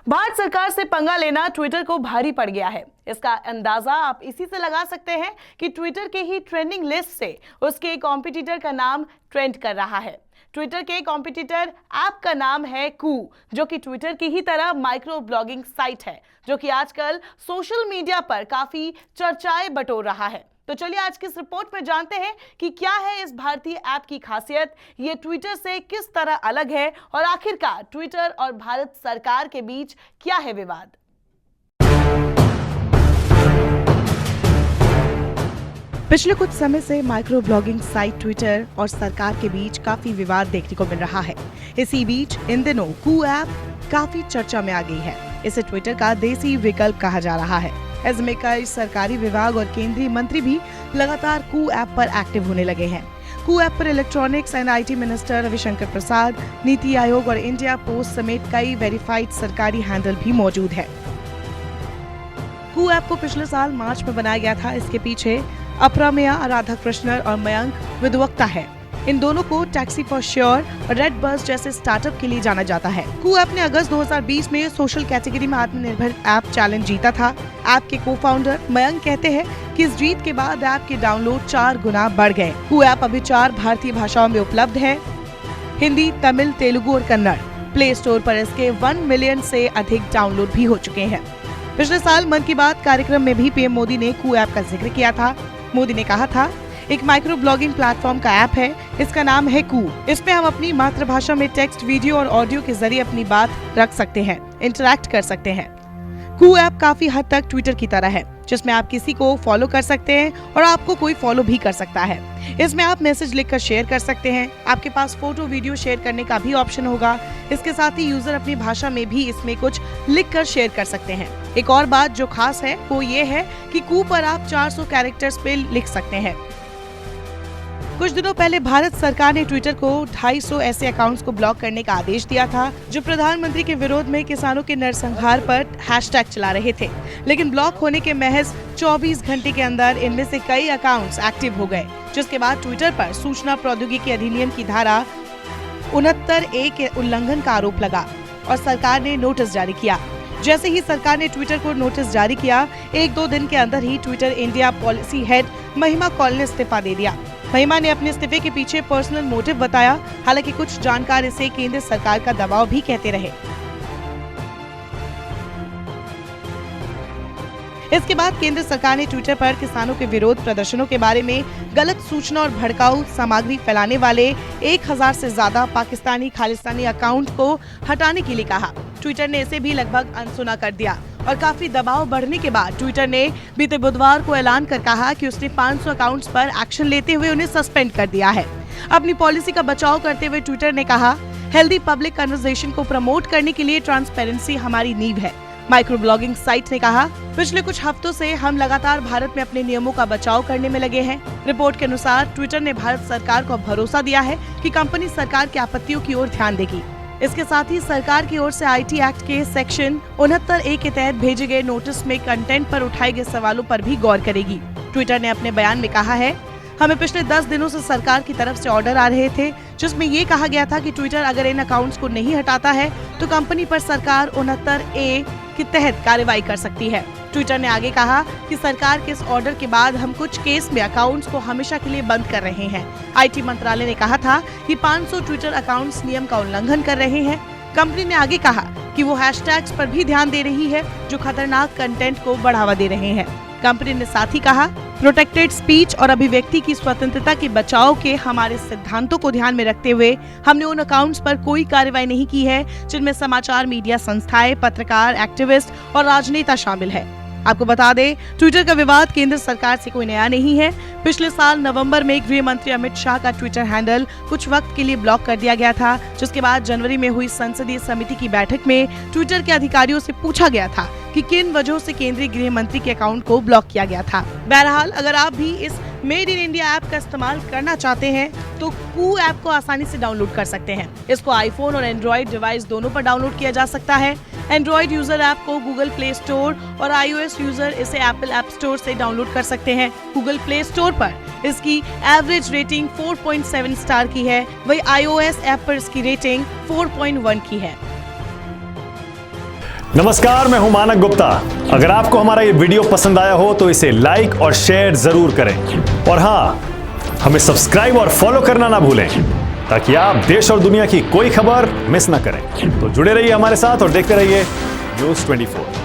भारत सरकार से पंगा लेना ट्विटर को भारी पड़ गया है। इसका अंदाजा आप इसी से लगा सकते हैं कि ट्विटर के ही ट्रेंडिंग लिस्ट से उसके कॉम्पिटिटर का नाम ट्रेंड कर रहा है। ट्विटर के कॉम्पिटिटर ऐप का नाम है कू, जो कि ट्विटर की ही तरह माइक्रो ब्लॉगिंग साइट है, जो कि आजकल सोशल मीडिया पर काफी चर्चाएं बटोर रहा है। तो चलिए आज की इस रिपोर्ट में जानते हैं कि क्या है इस भारतीय ऐप की खासियत, ये ट्विटर से किस तरह अलग है और आखिरकार ट्विटर और भारत सरकार के बीच क्या है विवाद। पिछले कुछ समय से माइक्रो ब्लॉगिंग साइट ट्विटर और सरकार के बीच काफी विवाद देखने को मिल रहा है। इसी बीच इन दिनों कू ऐप काफी चर्चा में आ गई है। इसे ट्विटर का देसी विकल्प कहा जा रहा है। इसमें कई सरकारी विभाग और केंद्रीय मंत्री भी लगातार कू ऐप पर एक्टिव होने लगे हैं। कू ऐप पर electronics and IT minister Ravishankar Prasad, NITI Aayog और इंडिया पोस्ट समेत कई वेरीफाइड सरकारी हैंडल भी मौजूद है। कू ऐप को पिछले साल मार्च में बनाया गया था। इसके पीछे अप्रमेया, राधाकृष्णन और मयंक विद्वक्ता है। इन दोनों को टैक्सी फॉर श्योर और रेड बस जैसे स्टार्टअप के लिए जाना जाता है। कू ऐप ने अगस्त 2020 में सोशल कैटेगरी में आत्मनिर्भर ऐप चैलेंज जीता था। ऐप के को-फाउंडर मयंक कहते हैं कि इस जीत के बाद ऐप के डाउनलोड 4 गुना बढ़ गए। कू ऐप अभी 4 भारतीय भाषाओं में उपलब्ध है, हिंदी, तमिल, तेलुगु और कन्नड़। प्ले स्टोर पर इसके 1 मिलियन से अधिक डाउनलोड भी हो चुके हैं। पिछले साल मन की बात कार्यक्रम में भी पीएम मोदी ने कू ऐप का जिक्र किया था। मोदी ने कहा था, एक माइक्रो ब्लॉगिंग प्लेटफॉर्म का ऐप है, इसका नाम है कू। इसमें हम अपनी मातृभाषा में टेक्स्ट, वीडियो और ऑडियो के जरिए अपनी बात रख सकते हैं, इंटरैक्ट कर सकते हैं। कू ऐप काफी हद तक ट्विटर की तरह है, जिसमें आप किसी को फॉलो कर सकते हैं और आपको कोई फॉलो भी कर सकता है। इसमें आप मैसेज लिखकर शेयर कर सकते हैं। आपके पास फोटो, वीडियो शेयर करने का भी ऑप्शन होगा। इसके साथ ही यूजर अपनी भाषा में भी इसमें कुछ लिखकर शेयर कर सकते हैं। एक और बात जो खास है वो ये है कि कू पर आप 400 कैरेक्टर्स पे लिख सकते हैं। कुछ दिनों पहले भारत सरकार ने ट्विटर को 250 ऐसे अकाउंट्स को ब्लॉक करने का आदेश दिया था, जो प्रधानमंत्री के विरोध में किसानों के नरसंहार पर हैशटैग चला रहे थे। लेकिन ब्लॉक होने के महज 24 घंटे के अंदर इनमें से कई अकाउंट्स एक्टिव हो गए, जिसके बाद ट्विटर पर सूचना प्रौद्योगिकी अधिनियम की धारा 69A के उल्लंघन का आरोप लगा और सरकार ने नोटिस जारी किया। जैसे ही सरकार ने ट्विटर को नोटिस जारी किया, 1-2 दिन के अंदर ही ट्विटर इंडिया पॉलिसी हेड महिमा कौल ने इस्तीफा दे दिया। महिमा ने अपने इस्तीफे के पीछे पर्सनल मोटिव बताया। हालांकि कुछ जानकार इसे केंद्र सरकार का दबाव भी कहते रहे। इसके बाद केंद्र सरकार ने ट्विटर पर किसानों के विरोध प्रदर्शनों के बारे में गलत सूचना और भड़काऊ सामग्री फैलाने वाले 1000 से ज्यादा पाकिस्तानी खालिस्तानी अकाउंट को हटाने के लिए कहा। ट्विटर ने इसे भी लगभग अनसुना कर दिया और काफी दबाव बढ़ने के बाद ट्विटर ने बीते बुधवार को ऐलान कर कहा कि उसने 500 अकाउंट्स पर एक्शन लेते हुए उन्हें सस्पेंड कर दिया है। अपनी पॉलिसी का बचाव करते हुए ट्विटर ने कहा, हेल्दी पब्लिक कन्वर्सेशन को प्रमोट करने के लिए ट्रांसपेरेंसी हमारी नींव है। माइक्रो ब्लॉगिंग साइट ने कहा, पिछले कुछ हफ्तों से हम लगातार भारत में अपने नियमों का बचाव करने में लगे हैं। रिपोर्ट के अनुसार ट्विटर ने भारत सरकार को भरोसा दिया है कि कंपनी सरकार की आपत्तियों की ओर ध्यान देगी। इसके साथ ही सरकार की ओर से आईटी एक्ट के सेक्शन 69A के तहत भेजे गए नोटिस में कंटेंट पर उठाए गए सवालों पर भी गौर करेगी। ट्विटर ने अपने बयान में कहा है, हमें पिछले 10 दिनों से सरकार की तरफ से ऑर्डर आ रहे थे, जिसमें ये कहा गया था कि ट्विटर अगर इन अकाउंट्स को नहीं हटाता है तो कंपनी पर सरकार 69A के तहत कार्रवाई कर सकती है। ट्विटर ने आगे कहा कि सरकार के इस ऑर्डर के बाद हम कुछ केस में अकाउंट्स को हमेशा के लिए बंद कर रहे हैं। आईटी मंत्रालय ने कहा था कि 500 ट्विटर अकाउंट्स नियम का उल्लंघन कर रहे हैं। कंपनी ने आगे कहा कि वो हैशटैग्स पर भी ध्यान दे रही है, जो खतरनाक कंटेंट को बढ़ावा दे रहे हैं। कंपनी ने साथ ही कहा, प्रोटेक्टेड स्पीच और अभिव्यक्ति की स्वतंत्रता के बचाव के हमारे सिद्धांतों को ध्यान में रखते हुए हमने उन अकाउंट्स पर कोई कार्रवाई नहीं की है जिनमें समाचार मीडिया संस्थाएं, पत्रकार, एक्टिविस्ट और राजनेता शामिल है। आपको बता दें, ट्विटर का विवाद केंद्र सरकार से कोई नया नहीं है। पिछले साल नवंबर में गृह मंत्री अमित शाह का ट्विटर हैंडल कुछ वक्त के लिए ब्लॉक कर दिया गया था, जिसके बाद जनवरी में हुई संसदीय समिति की बैठक में ट्विटर के अधिकारियों से पूछा गया था कि किन वजहों से केंद्रीय गृह मंत्री के अकाउंट को ब्लॉक किया गया था। बहरहाल, अगर आप भी इस मेड इन इंडिया ऐप का इस्तेमाल करना चाहते हैं तो कू ऐप को आसानी से डाउनलोड कर सकते हैं। इसको आईफोन और एंड्रॉइड डिवाइस दोनों पर डाउनलोड किया जा सकता है। एंड्रॉइड यूजर ऐप को गूगल प्ले स्टोर और iOS यूजर इसे एप्पल ऐप स्टोर से डाउनलोड कर सकते हैं। गूगल प्ले स्टोर पर इसकी एवरेज रेटिंग 4.7 स्टार की है, वही iOS ऐप पर इसकी रेटिंग 4.1 की है। नमस्कार, मैं हूं मानक गुप्ता। अगर आपको हमारा ये वीडियो पसंद आया हो तो इसे लाइक और शेयर जरूर करें और हाँ, हमें सब्सक्राइब और फॉलो करना ना भूलें ताकि आप देश और दुनिया की कोई खबर मिस ना करें। तो जुड़े रहिए हमारे साथ और देखते रहिए न्यूज़ 24।